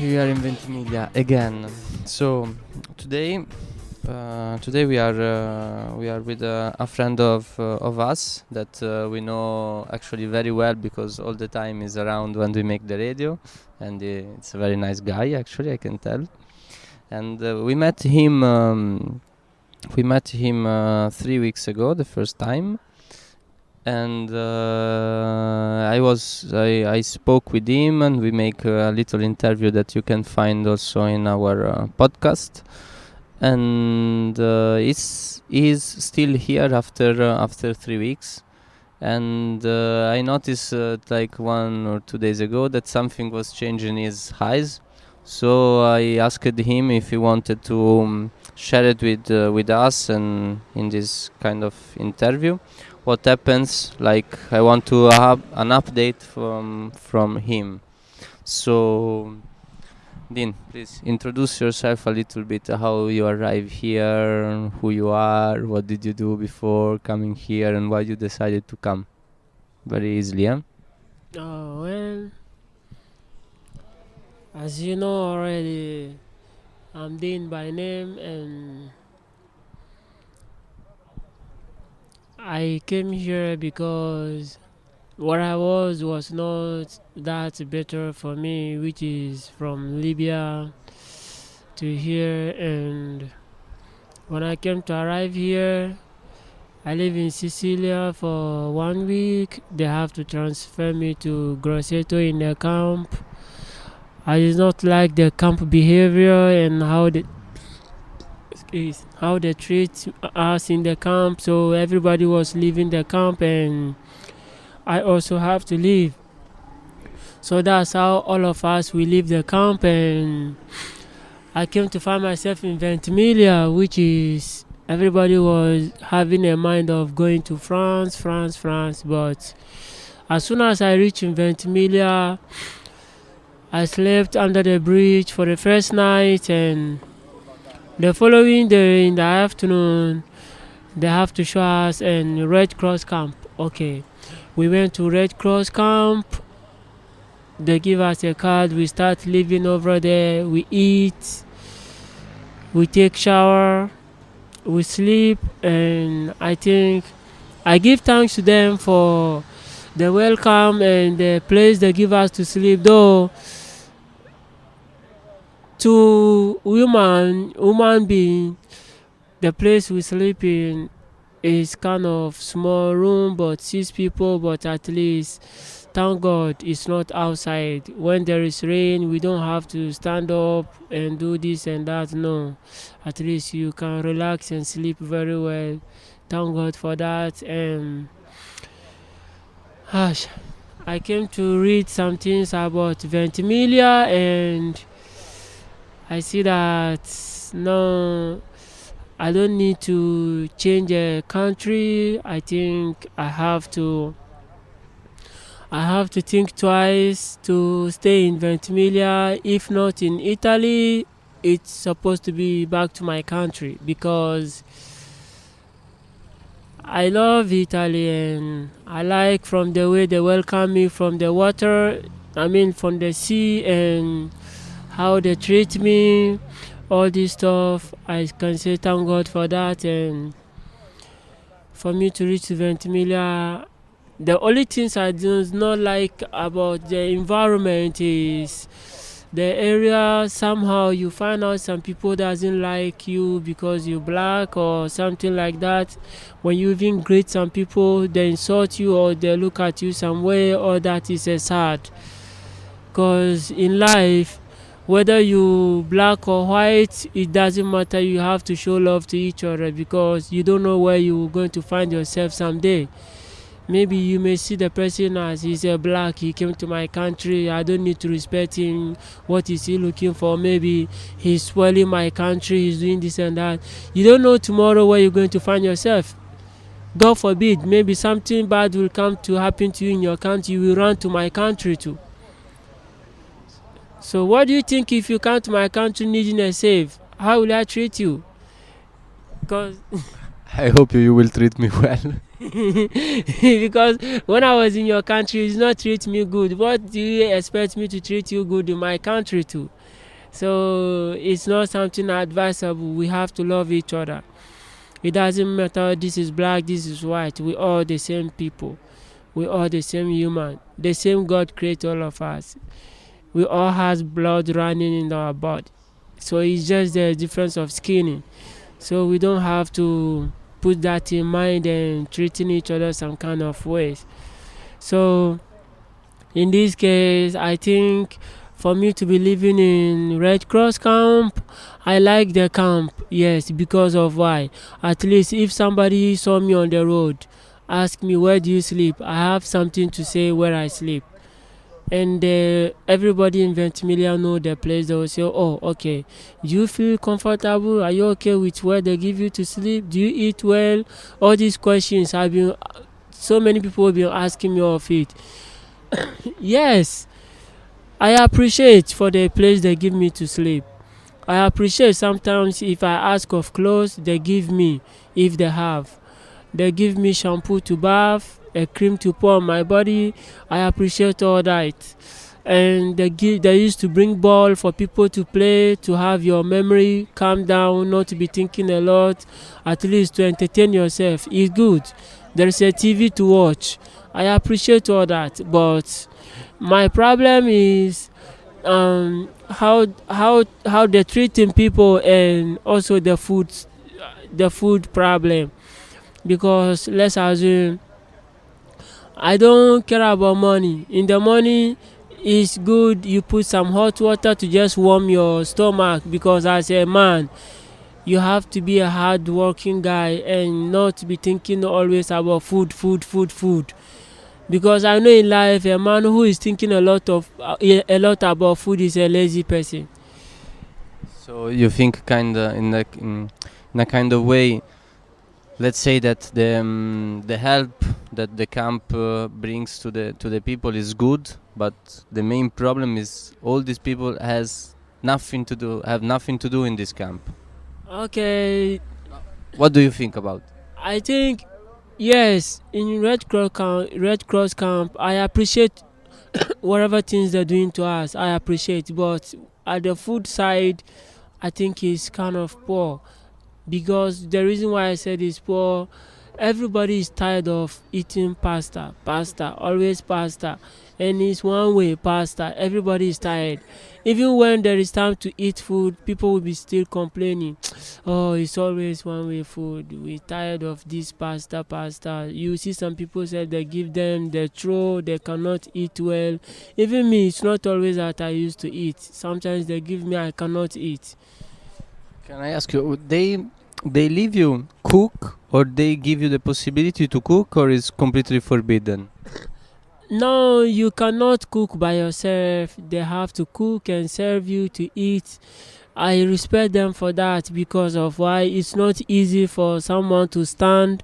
we are in Ventimiglia again. So today, we are with a friend of us that we know actually very well because all the time is around when we make the radio, and it's a very nice guy actually, I can tell. And we met him. We met him 3 weeks ago, the first time, and I spoke with him, and we make a little interview that you can find also in our podcast. And he's still here after 3 weeks, and I noticed like 1 or 2 days ago that something was changing in his eyes. So I asked him if he wanted to share it with us and in this kind of interview. What happens? Like I want to have an update from him. So Dean, please introduce yourself a little bit. How you arrived here, who you are, what did you do before coming here, and why you decided to come. Very easily, huh? Well, as you know already, I'm Dean by name, and I came here because where I was not that better for me, which is from Libya to here. And when I came to arrive here, I live in Sicilia for 1 week. They have to transfer me to Grosseto in the camp. I did not like the camp behavior and how they treat us in the camp. So everybody was leaving the camp, and I also have to leave. So that's how all of us we leave the camp, and I came to find myself in Ventimiglia, which is everybody was having a mind of going to France. But as soon as I reached in Ventimiglia, I slept under the bridge for the first night, and the following day in the afternoon, they have to show us in Red Cross camp. Okay, we went to Red Cross camp. They give us a card. We start living over there. We eat. We take shower. We sleep, and I think I give thanks to them for the welcome and the place they give us to sleep. Though to human being, the place we sleep in is kind of small room, but 6 people. But at least, thank God, it's not outside. When there is rain, we don't have to stand up and do this and that. No, at least you can relax and sleep very well. Thank God for that. And I came to read some things about Ventimiglia, and I see that no, I don't need to change a country. I think I have to think twice to stay in Ventimiglia. If not in Italy, it's supposed to be back to my country because I love Italy, and I like from the way they welcome me from the water, I mean from the sea, and how they treat me, all this stuff. I can say thank God for that. And for me to reach Ventimiglia, the only things I do not like about the environment is the area. Somehow you find out some people doesn't like you because you're black or something like that. When you even greet some people, they insult you or they look at you some way, or that is a sad. Because in life, whether you black or white, it doesn't matter. You have to show love to each other because you don't know where you're going to find yourself someday. Maybe you may see the person as he's a black, he came to my country, I don't need to respect him. What is he looking for? Maybe he's spoiling my country, he's doing this and that. You don't know tomorrow where you're going to find yourself. God forbid, maybe something bad will come to happen to you in your country, you will run to my country too. So what do you think if you come to my country needing a save? How will I treat you? Because I hope you will treat me well. Because when I was in your country, you did not treat me good. What do you expect me to treat you good in my country too? So it's not something advisable. We have to love each other. It doesn't matter this is black, this is white. We all the same people. We all the same human. The same God created all of us. We all has blood running in our body. So it's just the difference of skinning. So we don't have to put that in mind and treating each other some kind of ways. So in this case, I think for me to be living in Red Cross camp, I like the camp, yes, because of why. At least if somebody saw me on the road, ask me where do you sleep, I have something to say where I sleep. And everybody in Ventimiglia know the place. They will say, oh, okay, do you feel comfortable? Are you okay with where they give you to sleep? Do you eat well? All these questions have been, so many people have been asking me of it. Yes, I appreciate for the place they give me to sleep. I appreciate sometimes if I ask of clothes, they give me if they have. They give me shampoo to bath, a cream to pour on my body. I appreciate all that. And they used to bring ball for people to play, to have your memory calm down, not to be thinking a lot, at least to entertain yourself. It's good. There is a TV to watch. I appreciate all that, but my problem is how they're treating people, and also the food problem. Because let's assume I don't care about money. In the morning, it's good you put some hot water to just warm your stomach, because as a man, you have to be a hard working guy and not be thinking always about food. Because I know in life a man who is thinking a lot about food is a lazy person. So you think kind of in a kind of way, let's say that the help that the camp brings to the people is good, but the main problem is all these people have nothing to do in this camp. Okay, What do you think about? I think yes, in Red Cross camp, I appreciate whatever things they're doing to us. I appreciate, but at the food side, I think it's kind of poor. Because the reason why I said it's poor, everybody is tired of eating pasta, always pasta, and it's one way pasta. Everybody is tired. Even when there is time to eat food, people will be still complaining. Oh, it's always one way food. We're tired of this pasta. You see, some people say they give them the throw, they cannot eat well. Even me, it's not always that I used to eat. Sometimes they give me, I cannot eat. Can I ask you, they leave you cook, or they give you the possibility to cook, or is completely forbidden? No, you cannot cook by yourself. They have to cook and serve you to eat. I respect them for that, because of why it's not easy for someone to stand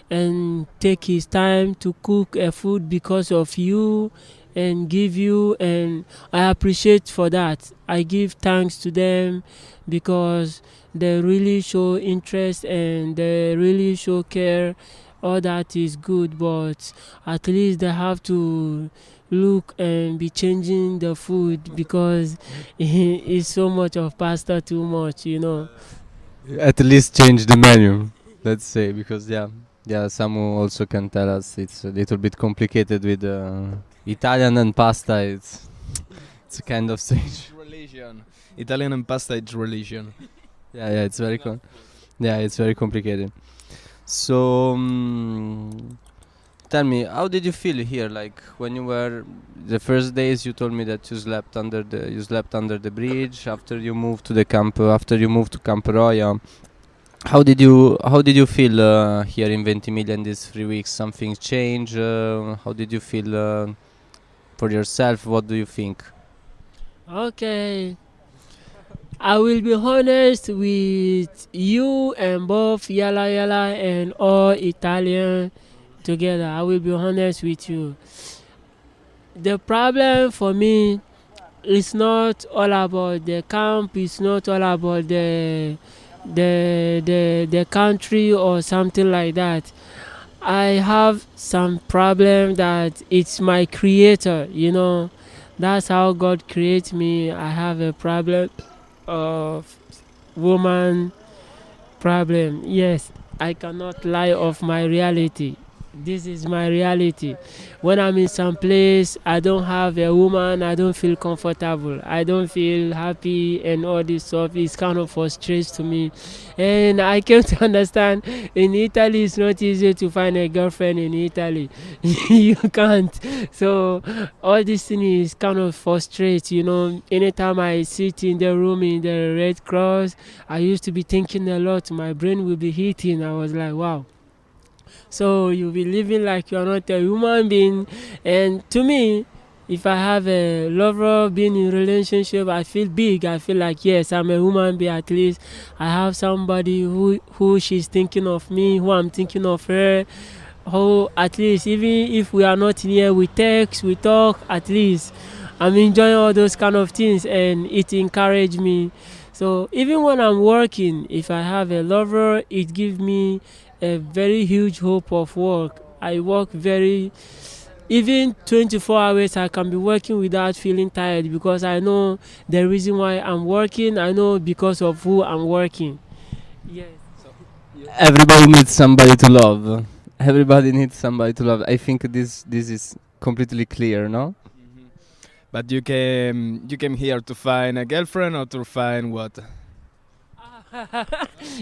and take his time to cook a food because of you and give you, and I appreciate for that. I give thanks to them because they really show interest and they really show care. All that is good, but at least they have to look and be changing the food, because it's so much of pasta, too much. At least change the menu, let's say, because yeah, someone also can tell us it's a little bit complicated with Italian and pasta. It's a kind of strange. Religion. Italian and pasta, it's religion. Yeah, it's very complicated. So tell me, how did you feel here? Like when you were the first days, you told me that you slept under the bridge after you moved to the camp, after you moved to Camp Roya. How did you feel here in Ventimiglia in these 3 weeks? Something changed? How did you feel for yourself? What do you think? Okay, I will be honest with you and both Yala Yala and all Italian together. I will be honest with you. The problem for me is not all about the camp, it's not all about the country or something like that. I have some problem that it's my creator, you know. That's how God creates me. I have a problem of woman problem. Yes, I cannot lie of my reality. This is my reality. When I'm in some place, I don't have a woman, I don't feel comfortable. I don't feel happy and all this stuff. It's kind of frustrates to me. And I came to understand in Italy it's not easy to find a girlfriend in Italy. You can't. So all this thing is kind of frustrates, you know. Anytime I sit in the room in the Red Cross, I used to be thinking a lot. My brain will be hitting. I was like, wow. So you'll be living like you're not a human being. And to me, if I have a lover being in relationship, I feel big. I feel like yes, I'm a human being. At least I have somebody who she's thinking of me, who I'm thinking of her. Who at least even if we are not here, we text, we talk. At least I'm enjoying all those kind of things, and it encouraged me. So even when I'm working, if I have a lover, it gives me a very huge hope of work. I work very even 24 hours I can be working without feeling tired because I know the reason why I'm working. I know because of who I'm working. Yes. Everybody needs somebody to love. Everybody needs somebody to love. I think this is completely clear, no? Mhm. But you came here to find a girlfriend or to find what?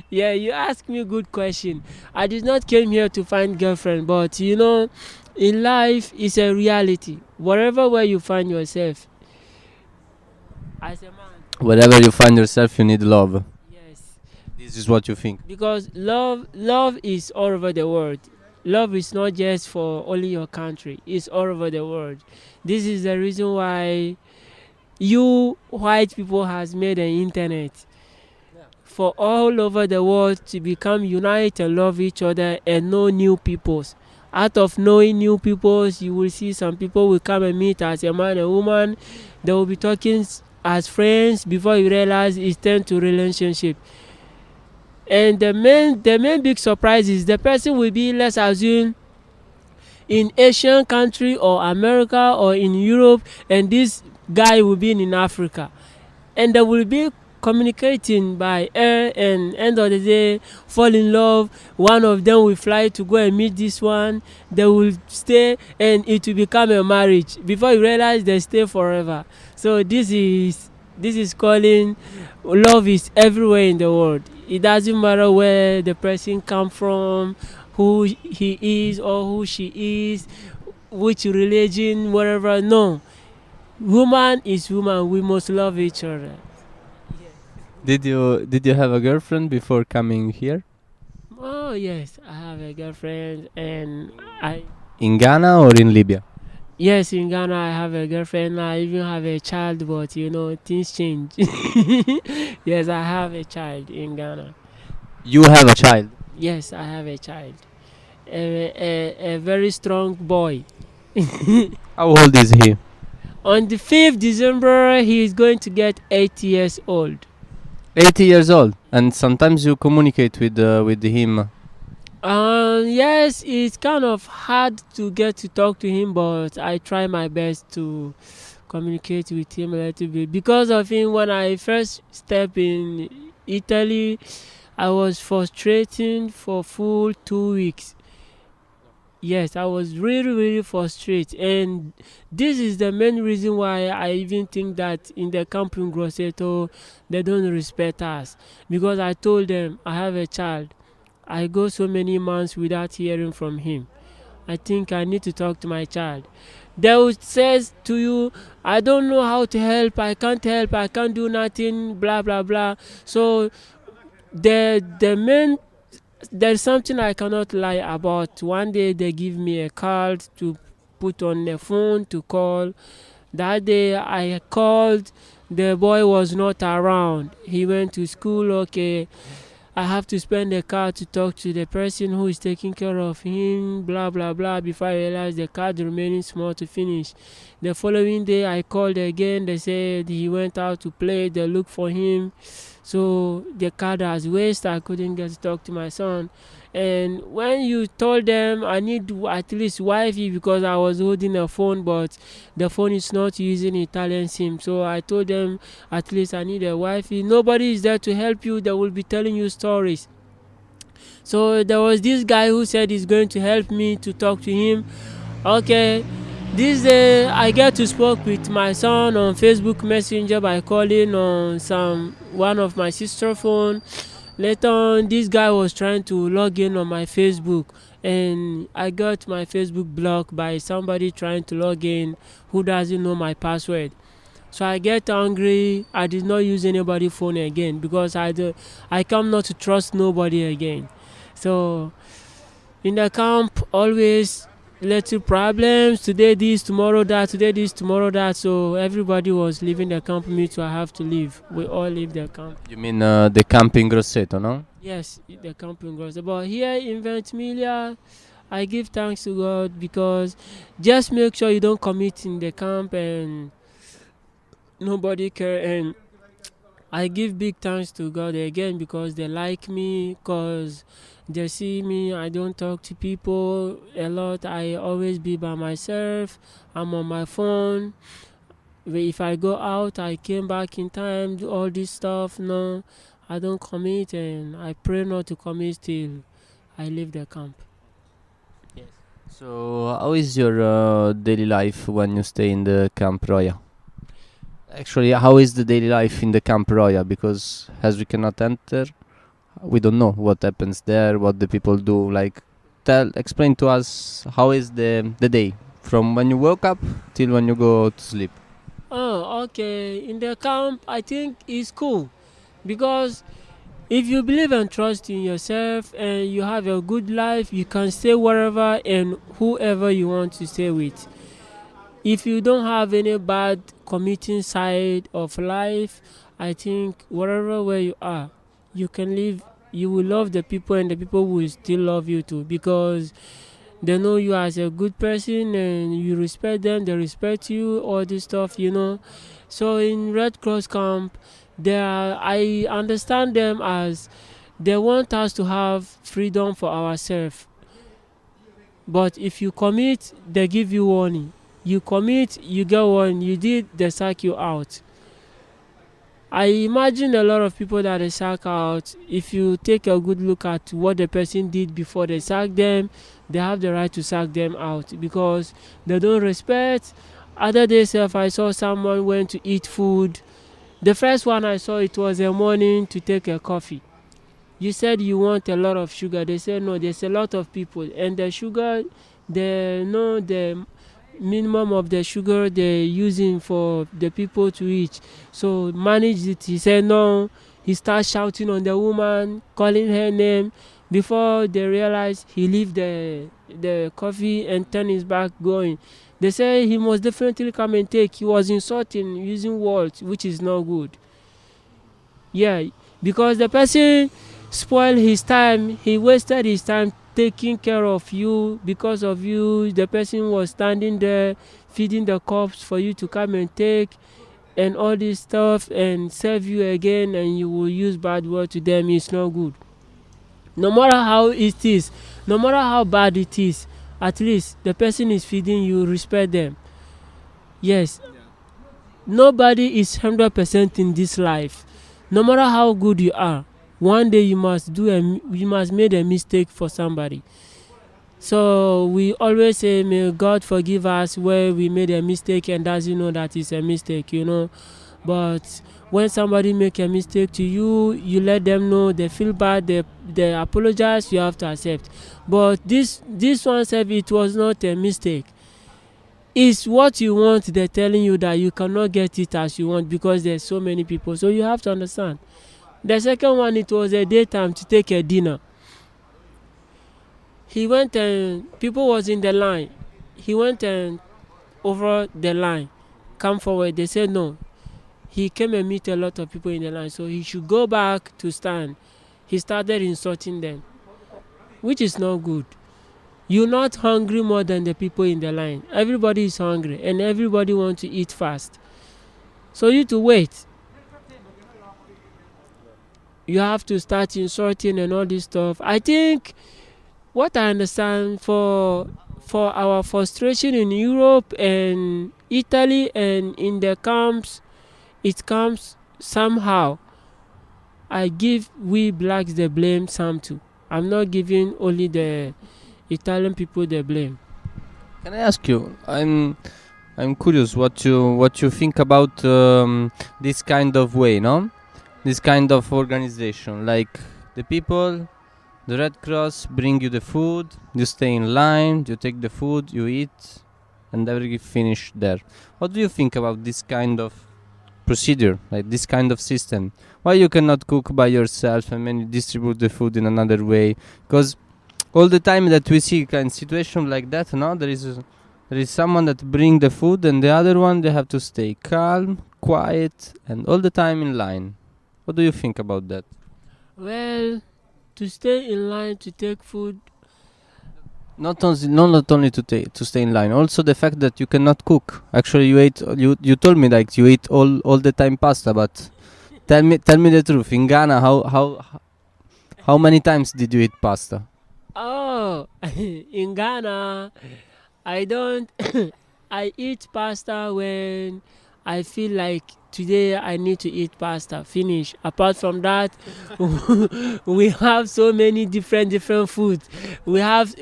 Yeah, you asked me a good question. I did not came here to find girlfriend, but you know, in life it's a reality. Wherever where you find yourself, as a man, Wherever you find yourself, you need love. yes, This is what you think. because love is all over the world. Love is not just for only your country. It's all over the world. This is the reason why you white people has made an internet for all over the world to become unite and love each other and know new peoples. Out of knowing new peoples, you will see some people will come and meet as a man and woman. They will be talking as friends before you realize it's turned to relationship. And the main big surprise is the person will be, let's assume, in Asian country or America or in Europe, and this guy will be in Africa, and they will be communicating by air, and end of the day fall in love. One of them will fly to go and meet this one, they will stay, and it will become a marriage before you realize they stay forever. So this is calling love is everywhere in the world. It doesn't matter where the person come from, who he is or who she is, which religion, whatever. No, woman is woman, we must love each other. Did you have a girlfriend before coming here? Oh yes, I have a girlfriend, and I In Ghana or in Libya? yes, in Ghana I have a girlfriend. I even have a child, but you know things change. Yes, I have a child in Ghana. You have a child. Yes, I have a child. A very strong boy. How old is he? On the 5th December, he is going to get 8 years old. 80 years old. And sometimes you communicate with him. Yes, it's kind of hard to get to talk to him, but I try my best to communicate with him a little bit. Because of him, when I first stepped in Italy, I was frustrating for full 2 weeks. Yes, I was really, really frustrated. And this is the main reason why I even think that in the camp in Grosseto, they don't respect us. Because I told them I have a child. I go so many months without hearing from him. I think I need to talk to my child. They will says to you, I don't know how to help, I can't do nothing, blah blah blah. So the main there's something I cannot lie about. One day they give me a card to put on the phone to call. That day I called, the boy was not around. He went to school. Okay, I have to spend the card to talk to the person who is taking care of him, blah blah blah. Before I realized the card remaining small to finish. The following day I called again. They said he went out to play. They look for him. So the card has waste. I couldn't get to talk to my son. And when you told them I need at least Wi-Fi because I was holding a phone, but the phone is not using Italian SIM. So I told them at least I need a Wi-Fi. Nobody is there to help you. They will be telling you stories. So there was this guy who said he's going to help me to talk to him. Okay, this day I get to spoke with my son on Facebook Messenger by calling on one of my sister phone. Later on, this guy was trying to log in on my Facebook, and I got my Facebook blocked by somebody trying to log in who doesn't know my password. So I get angry. I did not use anybody phone again because I come not to trust nobody again. So in the camp, always little problems. Today this, tomorrow that. Today this, tomorrow that. So everybody was leaving the camp. Me too. I have to leave. We all leave the camp. You mean the camp in Grosseto, no? Yes, the camping grounds. But here in Ventimiglia, I give thanks to God because just make sure you don't commit in the camp and nobody care. And I give big thanks to God again because they like me, because they see me. I don't talk to people a lot. I always be by myself. I'm on my phone. If I go out, I came back in time, do all this stuff. No, I don't commit, and I pray not to commit till I leave the camp. Yes. So, how is your daily life when you stay in the Camp Roya? Actually, how is the daily life in the Camp Roya? Because as we cannot enter, we don't know what happens there, what the people do. Like, explain to us how is the day from when you woke up till when you go to sleep. Oh, okay. In the camp, I think it's cool because if you believe and trust in yourself and you have a good life, you can stay wherever and whoever you want to stay with. If you don't have any bad committing side of life, I think wherever where you are, you can live. You will love the people, and the people will still love you too because they know you as a good person and you respect them. They respect you. All this stuff. So in Red Cross camp, I understand them as they want us to have freedom for ourselves. But if you commit, they give you warning. You commit, you get one. You did, they sack you out. I imagine a lot of people that they sack out. If you take a good look at what the person did before they sack them, they have the right to sack them out because they don't respect. Other days, if I saw someone went to eat food, the first one I saw, it was a morning to take a coffee. You said you want a lot of sugar. They said no, there's a lot of people, and the sugar, they know the minimum of the sugar they're using for the people to eat. So manage it. He said no. He starts shouting on the woman, calling her name. Before they realize, he leave the coffee and turn his back going. They say he must definitely come and take. He was insulting, using words, which is not good. Yeah, because the person spoiled his time. He wasted his time taking care of you. Because of you, the person was standing there feeding the cups for you to come and take and all this stuff and serve you again, and you will use bad word to them. It's not good. No matter how it is, no matter how bad it is, at least the person is feeding you, respect them. Yes, nobody is 100% in this life. No matter how good you are, one day you must make a mistake for somebody. So we always say, may God forgive us where we made a mistake and doesn't know that it's a mistake. But when somebody make a mistake to you, you let them know. They feel bad. They apologize. You have to accept. But this one said it was not a mistake. It's what you want. They're telling you that you cannot get it as you want because there's so many people. So you have to understand. The second one, it was a daytime to take a dinner. He went and people was in the line. He went and over the line, come forward. They said no. He came and meet a lot of people in the line, so he should go back to stand. He started insulting them, which is not good. You're not hungry more than the people in the line. Everybody is hungry and everybody wants to eat fast. So you to wait. you have to start insulting and all this stuff. I think what I understand for our frustration in Europe and Italy and in the camps, it comes somehow. I give we blacks the blame some too. I'm not giving only the Italian people the blame. Can I ask you? I'm curious what you think about this kind of way, no? This kind of organization, like the people, the Red Cross bring you the food, you stay in line, you take the food, you eat, and everything finished there. What do you think about this kind of procedure, like this kind of system? Why you cannot cook by yourself and then you distribute the food in another way? Because all the time that we see kind of situation like that, no, there is someone that bring the food and the other one they have to stay calm, quiet, and all the time in line. What do you think about that? Well, to stay in line to take food, Not only to stay in line, also the fact that you cannot cook. Actually, you told me like you eat all the time pasta, but tell me the truth. In Ghana, how many times did you eat pasta? oh, in Ghana, I don't. I eat pasta when I feel like today I need to eat pasta. Finish. Apart from that, we have so many different foods. We have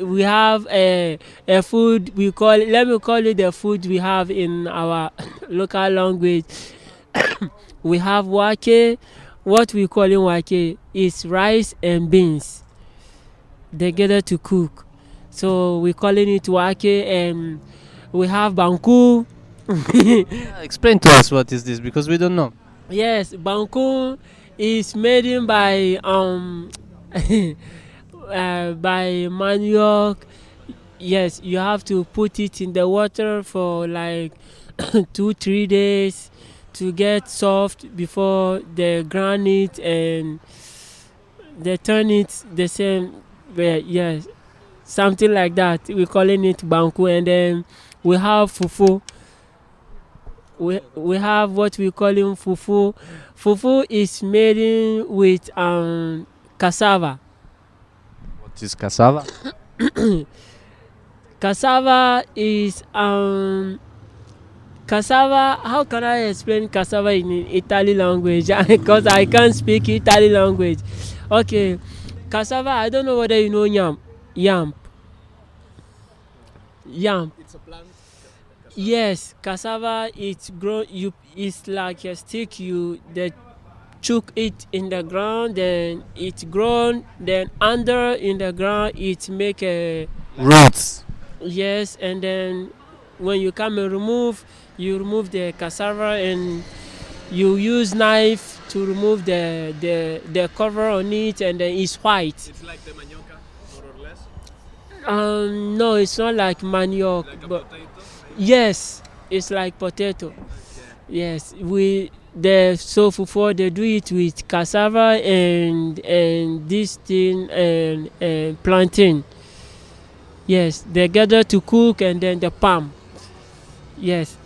a food we call it, let me call it the food we have in our local language. We have wake. What we call in wake is rice and beans together to cook. So we calling it wake, and we have banku. Explain to us what is this because we don't know. Yes, banku is made in by by manioc. Yes, you have to put it in the water for like 2-3 days to get soft before they grind it and they turn it the same way. Yes, something like that. We calling it banku, and then we have fufu. We have what we call in fufu. Fufu is made in with cassava. What is cassava? Cassava is cassava. How can I explain cassava in Italian language? Because I can't speak Italian language. Okay, cassava. I don't know whether you know yam. It's a plant. Yes, cassava. It's grown. It's like a stick. They chook it in the ground. Then it's grown. Then under in the ground, it make a Roots. yes. And then when you come and you remove the cassava, and you use knife to remove the cover on it, and then it's white. It's like the manioca, more or less. No, it's not like manioc, Like a but potato. yes, it's like potato. Yes, so fufu they do it with cassava and this thing and plantain. Yes, they gather to cook, and then the palm. Yes,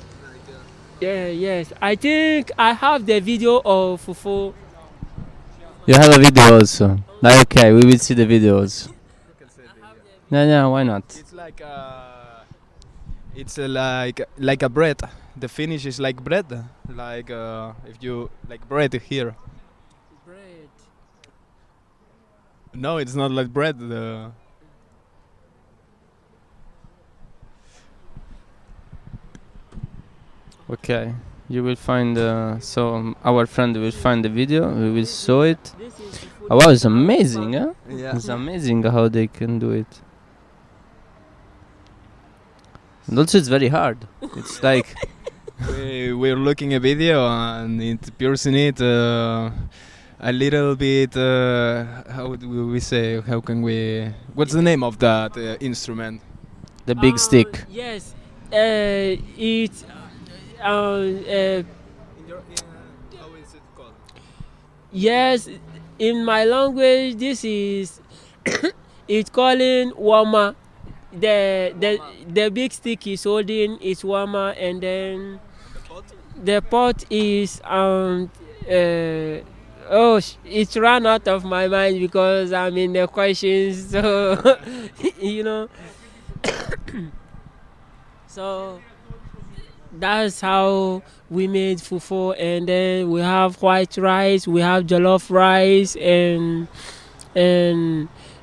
yeah, yes. I think I have the video of fufu. You have a video also. Okay, we will see the videos. You can say that, Yeah, why not? It's like a bread. The finish is like bread. Like if you like bread here. Bread. No, it's not like bread. Okay, you will find. Our friend will find the video. We will show it. This is fufu. Oh, wow, it's amazing, huh? Yeah. It's amazing how they can do it. And also, it's very hard. It's like We're looking a video and it piercing it a little bit. How do we say? How can we? What's the name of that instrument? the big stick. Yes, it's How is it called? yes. In my language, this is it's calling wama. The big stick is holding is wama, and then The pot. the pot is Oh, it's run out of my mind because I'm in the questions. So, you know, so that's how we made fufu. And then we have white rice, we have jollof rice, and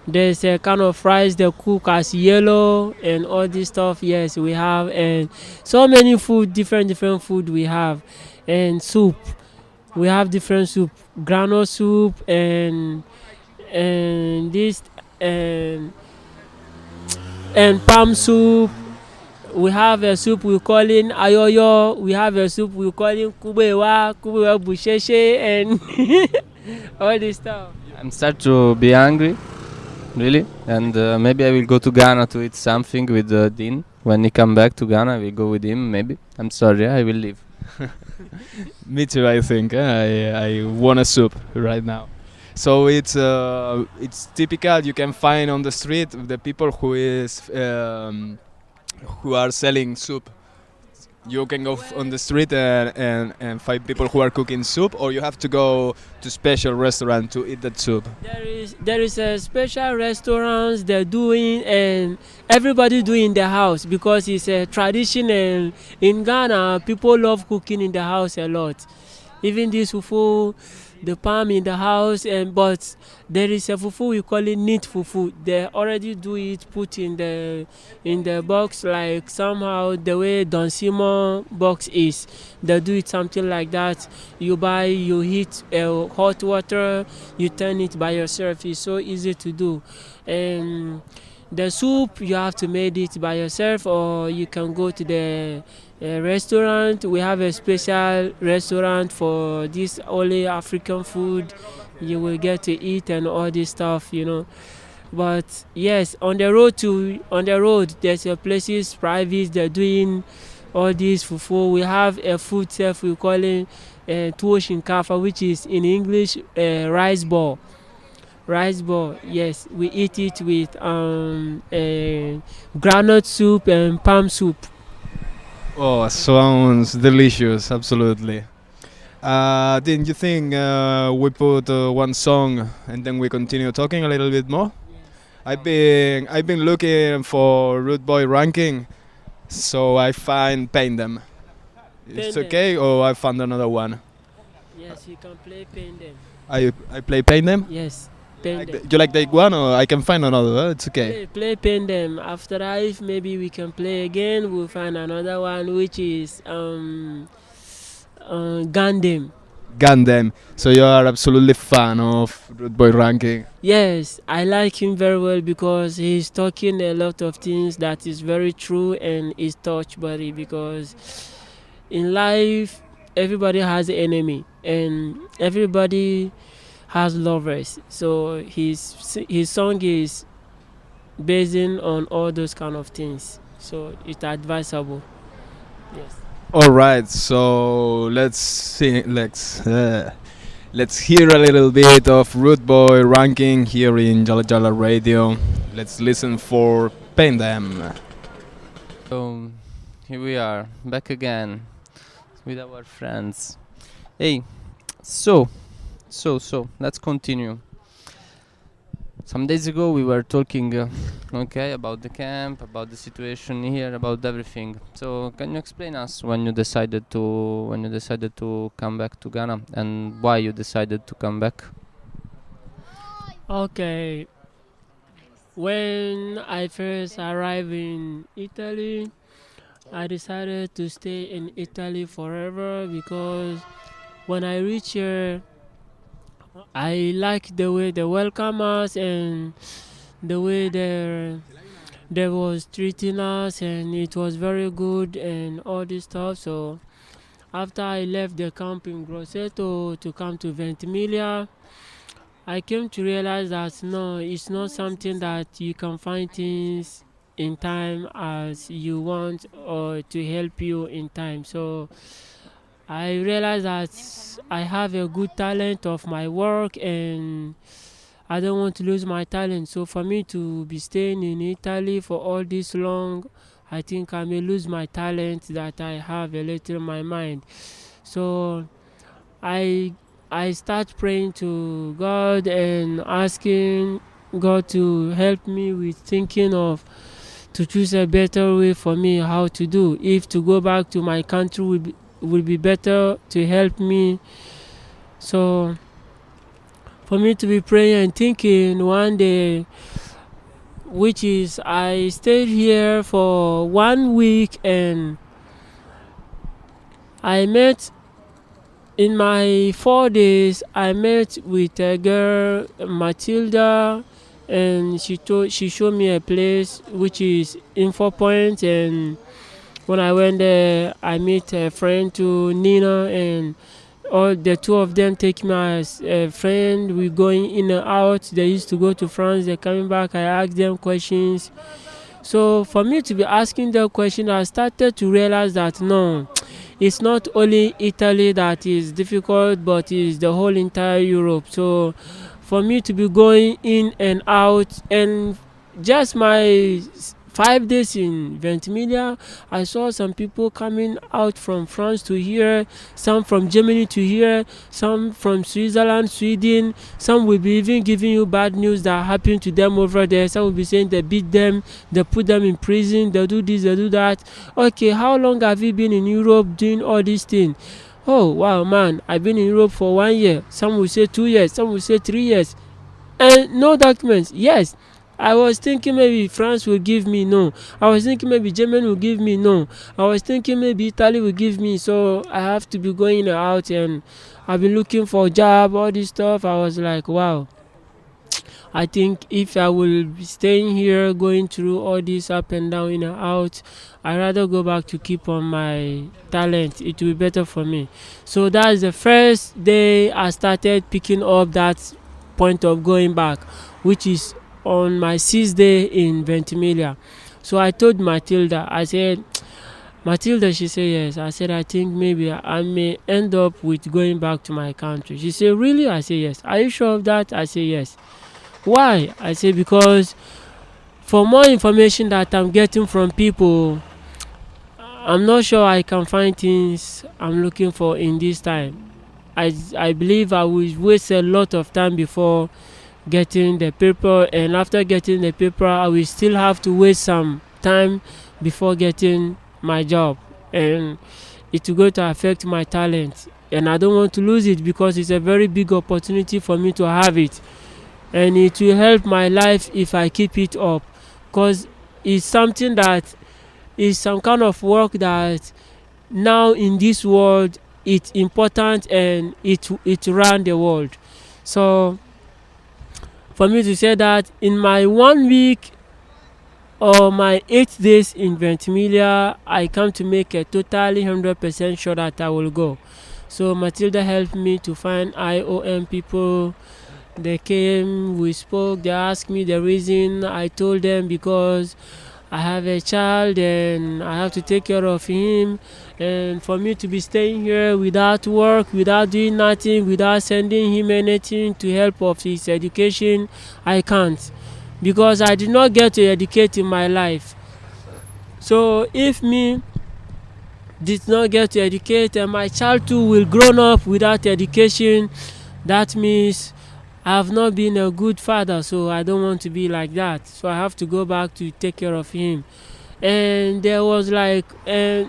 there's a kind of rice they cook as yellow and all this stuff. Yes, we have, and so many food, different food we have, and soup. We have different soup, groundnut soup, and this and and palm soup. We have a soup we call in ayoyo. We have a soup we call in kubewa busheshe, and all this stuff. I'm start to be hungry, really, and maybe I will go to Ghana to eat something with Dean. When he come back to Ghana, I will go with him. Maybe. I'm sorry, I will leave. Me too. I think I want a soup right now. So it's typical. You can find on the street the people who are selling soup. You can go on the street and find people who are cooking soup, or you have to go to special restaurant to eat that soup. There is a special restaurants they're doing, and everybody do in the house because it's a tradition, and in Ghana people love cooking in the house a lot. Even this fufu, the palm in the house, and but there is a fufu we call it neat fufu. They already do it, put in the box like somehow the way Don Simon box is. They do it something like that. You buy, you heat hot water, you turn it by yourself. It's so easy to do. And the soup you have to make it by yourself, or you can go to the restaurant. We have a special restaurant for this only African food. You will get to eat and all this stuff. But yes, on the road, there's a places private they're doing all this fufu. We have a food self we call it tuwo shinkafa, which is in English rice ball. Rice ball, yes, we eat it with groundnut soup and palm soup. Oh, sounds delicious! Absolutely. Didn't you think we put one song and then we continue talking a little bit more? I've been looking for Root Boy ranking, so I find Paint Them. It's Paint Them. okay, or I found another one. Yes, you can play paint them. I play Paint Them. Yes, paint them. You like that one, or I can find another? It's okay. Play paint them. After that, if maybe we can play again, we'll find another one which is Gundam. Gundam. So you are absolutely fan of Root Boy ranking. Yes, I like him very well because he's talking a lot of things that is very true and is touch body, because in life everybody has an enemy and everybody has lovers. So his song is basing on all those kind of things. So it's advisable. Yes. All right, so let's see. Let's hear a little bit of Root Boy ranking here in Jala Jala Radio. Let's listen for Paint Them. So here we are, back again with our friends. Hey, so, let's continue. Some days ago we were talking, okay, about the camp, about the situation here, about everything. So can you explain us when you decided to come back to Ghana and why you decided to come back? Okay. When I first arrived in Italy, I decided to stay in Italy forever because when I reach here, I like the way they welcome us and the way they was treating us, and it was very good and all this stuff. So after I left the camp in Grosseto to come to Ventimiglia, I came to realize that no, it's not something that you can find things in time as you want or to help you in time. So I realized that I have a good talent of my work and I don't want to lose my talent. So for me to be staying in Italy for all this long, I think I may lose my talent that I have a little in my mind. So I I start praying to God and asking God to help me with thinking of to choose a better way for me how to do. If to go back to my country will be better to help me. So for me to be praying and thinking one day, which is I stayed here for 1 week and I met in my 4 days I met with a girl Matilda, and she showed me a place which is Info Point, and when I went there I met a friend to Nina, and all the two of them take me as a friend. We going in and out. They used to go to France, they're coming back. I ask them questions. So for me to be asking them questions, I started to realize that no, it's not only Italy that is difficult, but it's the whole entire Europe. So for me to be going in and out, and just my 5 days in Ventimiglia, I saw some people coming out from France to here, some from Germany to here, some from Switzerland, Sweden. Some will be even giving you bad news that happened to them over there. Some will be saying they beat them, they put them in prison, they do this, they do that. Okay, how long have you been in Europe doing all these things? Oh wow, man, I've been in Europe for 1 year. Some will say 2 years, some will say 3 years, and no documents. Yes, I was thinking maybe France will give me, no. I was thinking maybe Germany will give me, no. I was thinking maybe Italy will give me. So I have to be going out, and I've been looking for a job, all this stuff. I was like, wow, I think if I will be staying here going through all this up and down, in and out, I rather go back to keep on my talent. It will be better for me. So that's the first day I started picking up that point of going back, which is on my 6th day in Ventimiglia. So I told Matilda, I said, Matilda, she said yes. I said, I think maybe I may end up with going back to my country. She said, really? I said, yes. Are you sure of that? I said, yes. Why? I said, because for more information that I'm getting from people, I'm not sure I can find things I'm looking for in this time. I believe I will waste a lot of time before getting the paper, and after getting the paper I will still have to waste some time before getting my job, and it will go to affect my talent, and I don't want to lose it because it's a very big opportunity for me to have it, and it will help my life if I keep it up, because it's something that is some kind of work that now in this world it's important, and it run the world. So for me to say that in my 1 week or my 8 days in Ventimiglia, I come to make a totally 100% sure that I will go. So Matilda helped me to find IOM people. They came, we spoke, they asked me the reason. I told them because I have a child and I have to take care of him, and for me to be staying here without work, without doing nothing, without sending him anything to help of his education, I can't, because I did not get to educate in my life. So if me did not get to educate and my child too will grow up without education, that means I have not been a good father. So I don't want to be like that, so I have to go back to take care of him. And there was like, do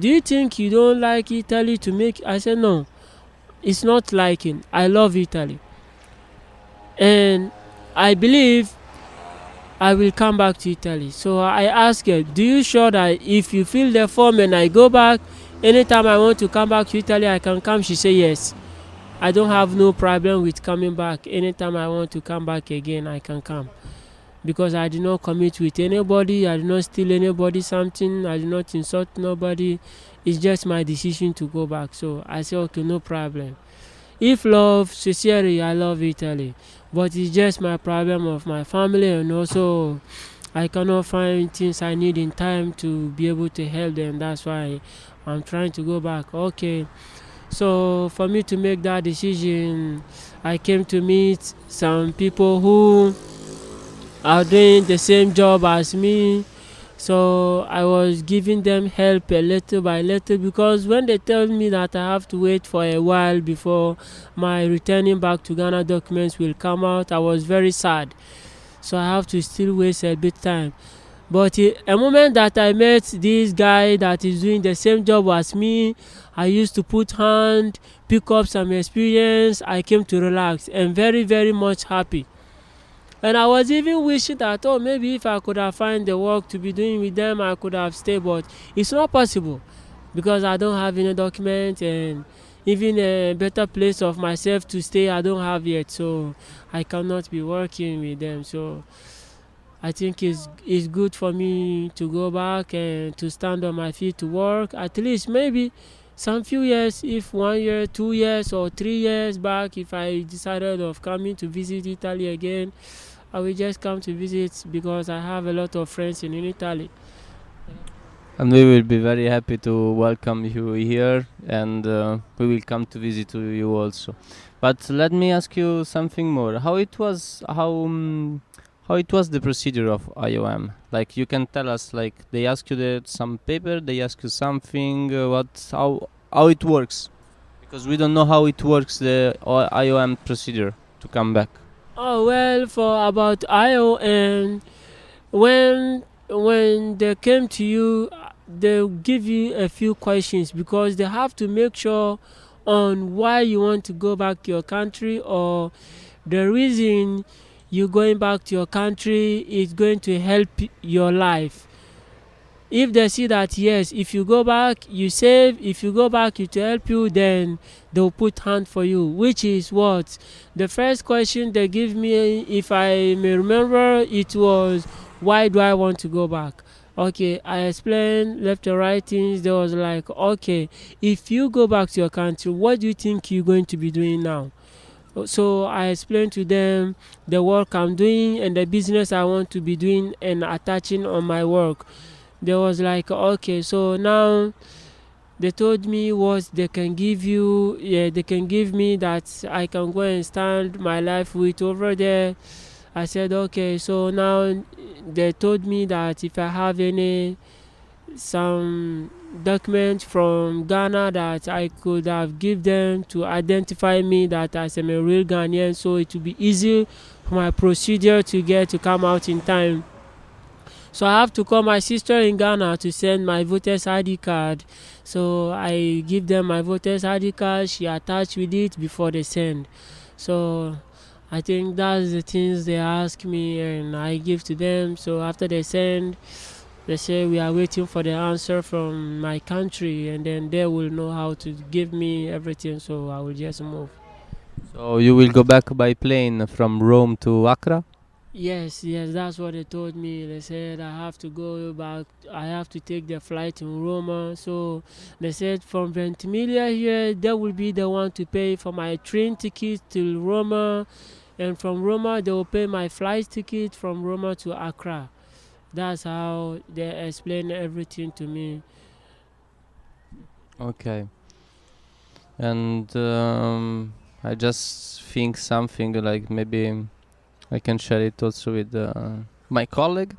you think you don't like Italy to make? I said no, it's not liking. I love Italy, and I believe I will come back to Italy. So I asked her, do you sure that if you fill the form and I go back, anytime I want to come back to Italy I can come? She said yes. I don't have no problem with coming back. Anytime I want to come back again, I can come, because I did not commit with anybody, I did not steal anybody something, I did not insult nobody. It's just my decision to go back. So I said okay, no problem. If love, sincerely, I love Italy, but it's just my problem of my family, and also I cannot find things I need in time to be able to help them. That's why I'm trying to go back. Okay. So for me to make that decision, I came to meet some people who are doing the same job as me, So I was giving them help a little by little, because when they tell me that I have to wait for a while before my returning back to Ghana documents will come out, I was very sad. So I have to still waste a bit time. But a moment that I met this guy that is doing the same job as me, I used to put hand, pick up some experience, I came to relax and very, very much happy. And I was even wishing that, oh, maybe if I could have found the work to be doing with them, I could have stayed. But it's not possible, because I don't have any document, and even a better place of myself to stay I don't have yet. So I cannot be working with them. So I think it's good for me to go back and to stand on my feet to work. At least maybe some few years, if 1 year, 2 years, or 3 years back, if I decided of coming to visit Italy again, I will just come to visit, because I have a lot of friends in Italy. And we will be very happy to welcome you here, and we will come to visit you also. But let me ask you something more. How it was the procedure of IOM? Like, you can tell us, like, they ask you some paper, they ask you something, how it works, because we don't know how it works, the IOM procedure to come back. Oh well, for about ION, when they came to you, they'll give you a few questions, because they have to make sure on why you want to go back to your country, or the reason you going back to your country is going to help your life. If they see that yes, if you go back you save, if you go back it will help you, then they'll put hand for you, which is what the first question they give me, if I may remember, it was, why do I want to go back? Okay, I explained left and right things. They was like, okay, if you go back to your country, what do you think you're going to be doing now? So I explained to them the work I'm doing and the business I want to be doing and attaching on my work. They was like, okay, so now they told me what they can give you. Yeah, they can give me that I can go and stand my life with over there. I said, okay, so now they told me that if I have some document from Ghana that I could have give them to identify me that I am a real Ghanaian, so it will be easy for my procedure to come out in time. So I have to call my sister in Ghana to send my voter's ID card. So I give them my voter's ID card, she attached with it before they send. So I think that's the things they ask me and I give to them. So after they send, they say we are waiting for the answer from my country, and then they will know how to give me everything, so I will just move. So you will go back by plane from Rome to Accra? Yes, that's what they told me. They said I have to go back, I have to take the flight in Roma. So they said from Ventimiglia here, they will be the one to pay for my train ticket to Roma, and from Roma they will pay my flight ticket from Roma to Accra. That's how they explain everything to me. Okay. And I just think something like maybe I can share it also with my colleague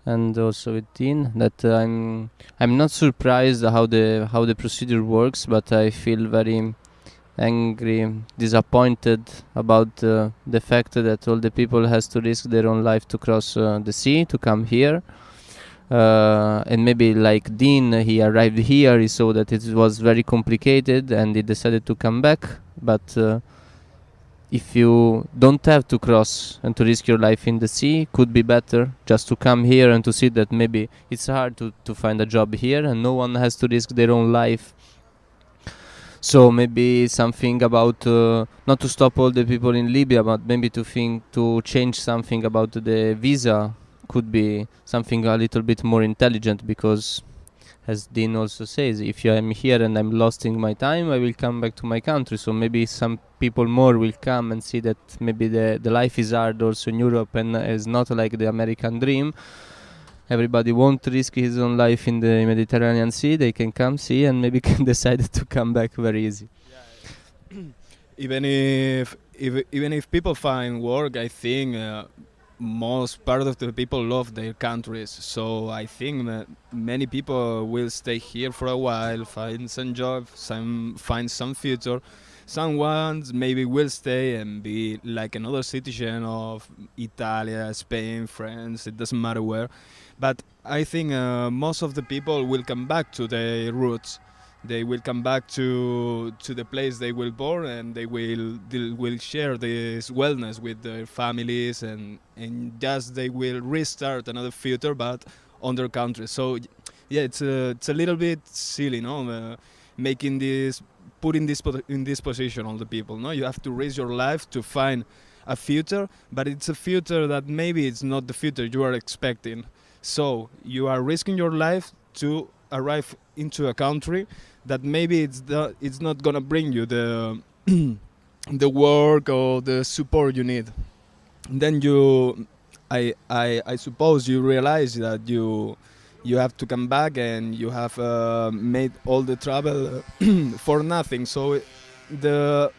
and also with Dean, that I'm not surprised how the procedure works, but I feel very angry, disappointed about the fact that all the people has to risk their own life to cross the sea to come here. And maybe like Dean, he arrived here, he saw that it was very complicated and he decided to come back. But if you don't have to cross and to risk your life in the sea, could be better just to come here and to see that maybe it's hard to find a job here and no one has to risk their own life. So maybe something about not to stop all the people in Libya, but maybe to change something about the visa could be something a little bit more intelligent, because as Dean also says, if I am here and I'm losing my time, I will come back to my country. So maybe some people more will come and see that maybe the life is hard also in Europe and is not like the American dream. Everybody won't risk his own life in the Mediterranean Sea. They can come see and maybe can decide to come back very easy. Even if people find work, I think most part of the people love their countries. So I think that many people will stay here for a while, find some job, find some future. Some ones maybe will stay and be like another citizen of Italy, Spain, France. It doesn't matter where, but I think most of the people will come back to their roots. They will come back to the place they were born, and they will share this wellness with their families, and just they will restart another future, but on their country. So yeah, it's a little bit silly, no, making this putting this in this position on the people. No, you have to raise your life to find a future, but it's a future that maybe it's not the future you are expecting. So you are risking your life to arrive into a country that maybe it's not gonna bring you the the work or the support you need. Then I suppose you realize that you have to come back, and you have made all the travel for nothing. So the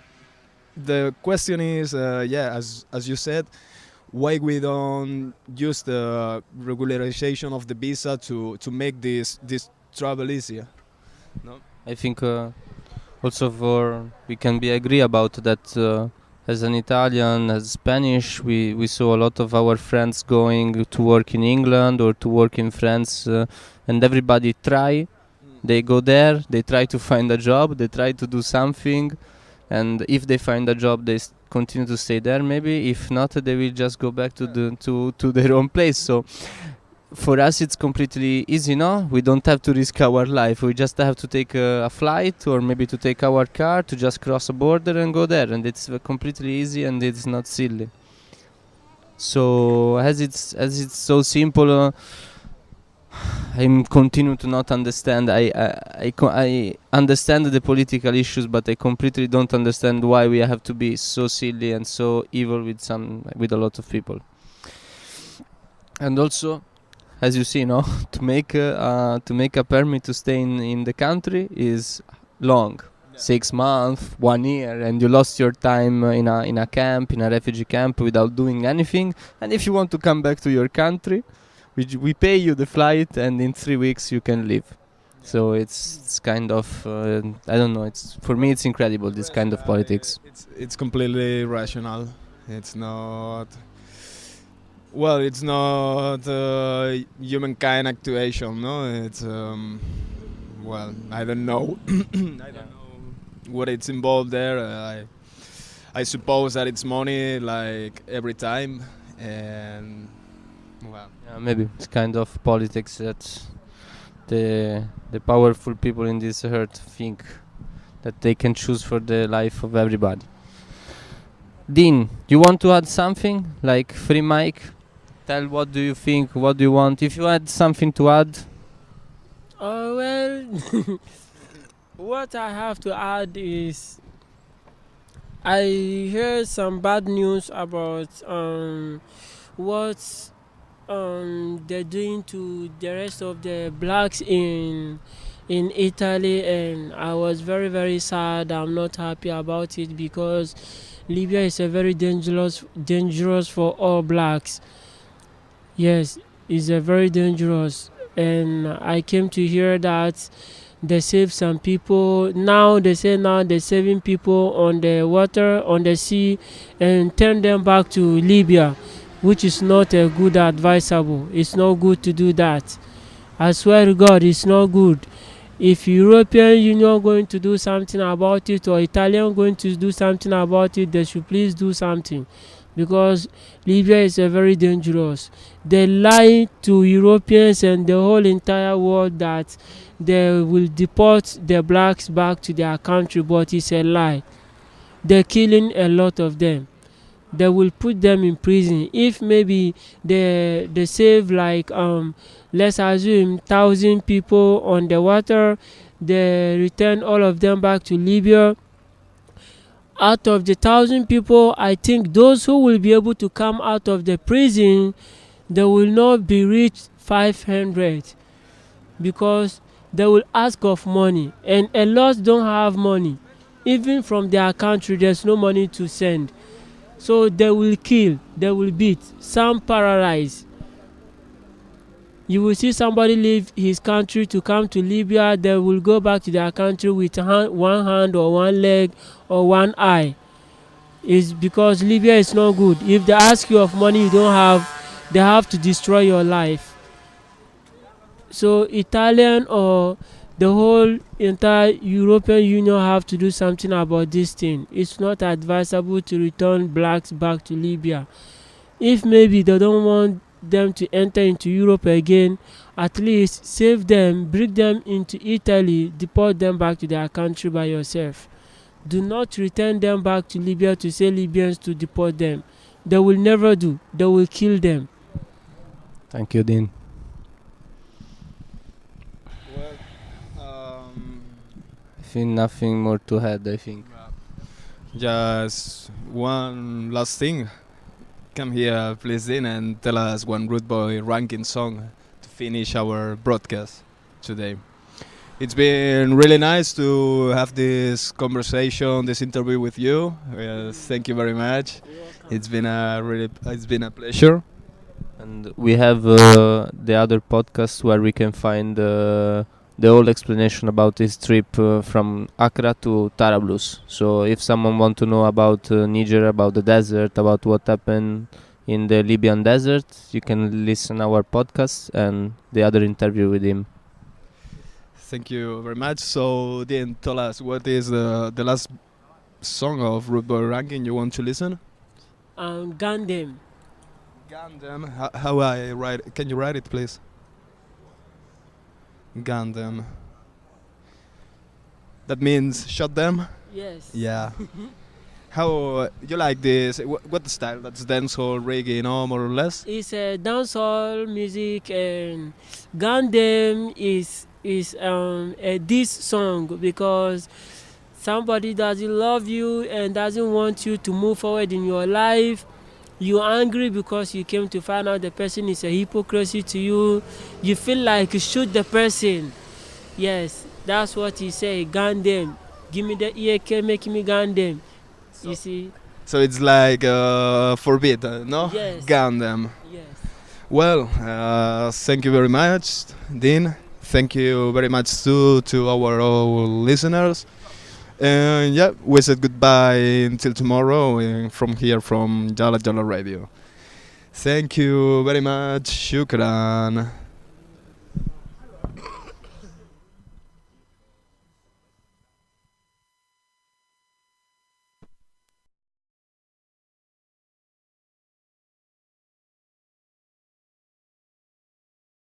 the question is, yeah, as you said, why we don't use the regularization of the visa to make this travel easier? No. I think also for we can be agree about that. As an Italian, as Spanish, we saw a lot of our friends going to work in England or to work in France, and everybody try. They go there, they try to find a job, they try to do something, and if they find a job, they continue to stay there. Maybe if not, they will just go back to to their own place. So for us it's completely easy, no? We don't have to risk our life. We just have to take a flight, or maybe to take our car to just cross a border and go there, and it's completely easy and it's not silly. So as it's so simple, I'm continue to not understand. I understand the political issues, but I completely don't understand why we have to be so silly and so evil with a lot of people. And also, as you see, no, to make a permit to stay in the country is long. 6 months, 1 year, and you lost your time in a camp, in a refugee camp, without doing anything. And if you want to come back to your country, we pay you the flight, and in 3 weeks you can leave. So it's kind of I don't know. It's for me it's incredible, this kind of politics. It's completely rational. It's not. Well, it's not humankind actuation, no. It's well, I don't know. I don't know what it's involved there. I suppose that it's money, like every time, and well, Yeah, maybe it's kind of politics that the powerful people in this earth think that they can choose for the life of everybody. Dean, you want to add something like free mic? Tell what do you think, what do you want. If you had something to add, Oh well, what I have to add is I heard some bad news about what they're doing to the rest of the blacks in Italy, and I was very very sad. I'm not happy about it because Libya is a very dangerous for all blacks. Yes, it's a very dangerous, and I came to hear that they save some people. Now they say now they're saving people on the water, on the sea, and turn them back to Libya, which is not a good advisable. It's not good to do that. I swear to God, it's not good. If European Union going to do something about it, or Italian going to do something about it, they should please do something, because Libya is a very dangerous. They lie to Europeans and the whole entire world that they will deport the blacks back to their country, but it's a lie. They're killing a lot of them. They will put them in prison. If maybe they save like let's assume 1,000 people on the water, they return all of them back to Libya. Out of the 1,000 people, I think those who will be able to come out of the prison, they will not be reached 500, because they will ask of money, and a lot don't have money. Even from their country, there's no money to send. So they will kill, they will beat, some paralyze. You will see somebody leave his country to come to Libya, they will go back to their country with one hand or one leg or one eye. It's because Libya is not good. If they ask you of money you don't have, they have to destroy your life. So Italian or the whole entire European Union have to do something about this thing. It's not advisable to return blacks back to Libya. If maybe they don't want them to enter into Europe again, at least save them, bring them into Italy, deport them back to their country by yourself. Do not return them back to Libya to say Libyans to deport them. They will never do. They will kill them. Thank you, Dean. I think nothing more to add, I think. Just one last thing. Come here, please, Dean, and tell us one Rude Boy ranking song to finish our broadcast today. It's been really nice to have this conversation, this interview with you. Thank you very much. It's been a pleasure. And we have the other podcast where we can find the whole explanation about this trip from Accra to Tarablu's. So if someone want to know about Niger, about the desert, about what happened in the Libyan desert, you can listen our podcast and the other interview with him. Thank you very much. So, Dean, tell us what is the last song of Rude Boy ranking you want to listen? Gandem. Gundam. How I write? Can you write it, please? Gundam. That means shot them. Yes. Yeah. How you like this? What the style? That's dancehall, reggae, no, more or less. It's a dancehall music, and Gandem is a diss song because somebody doesn't love you and doesn't want you to move forward in your life. You're angry because you came to find out the person is a hypocrisy to you. You feel like you shoot the person. Yes, that's what he say. Gandem. Give me the EAK, make me Gandem. You see? So it's like forbid, no? Yes. Gundam. Yes. Well, thank you very much, Dean. Thank you very much to our all listeners. And yeah, we said goodbye until tomorrow from here from Jala Jala Radio. Thank you very much. Shukran.